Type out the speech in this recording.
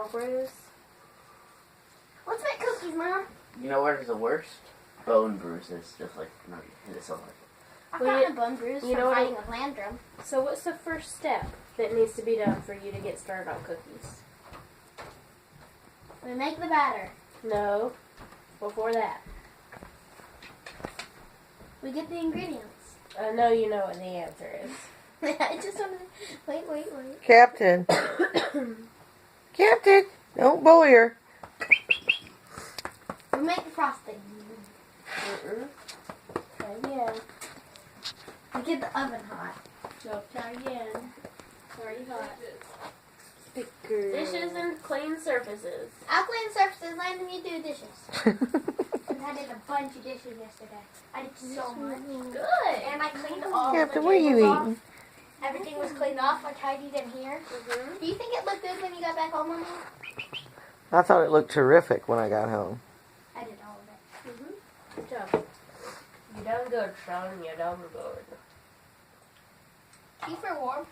small bruise. Let's make cookies, Mom. You know what is the worst? Bone bruises, just like, no, you hit it so hard. I've Well, gotten a bone bruise you from know what fighting with Landrum. So what's the first step that needs to be done for you to get started on cookies? We make the batter. No. Before that. We get the ingredients. I know you know what the answer is. I just wanted to... Wait. Captain. Captain, don't bully her. We make the frosting. Try again. We get the oven hot. No, try again. It's already hot. Sticker. Dishes and clean surfaces. I'll clean surfaces. Landon, you do dishes. And I did a bunch of dishes yesterday. I did so much. Good. And I cleaned all Captain, the what are you tables off. eating? Everything was cleaned off. I tidied in here. Do you think it looked good when you got back home, Mama? I thought it looked terrific when I got home. I did all of it. Good job. You done good, son. You done good. Keep her warm.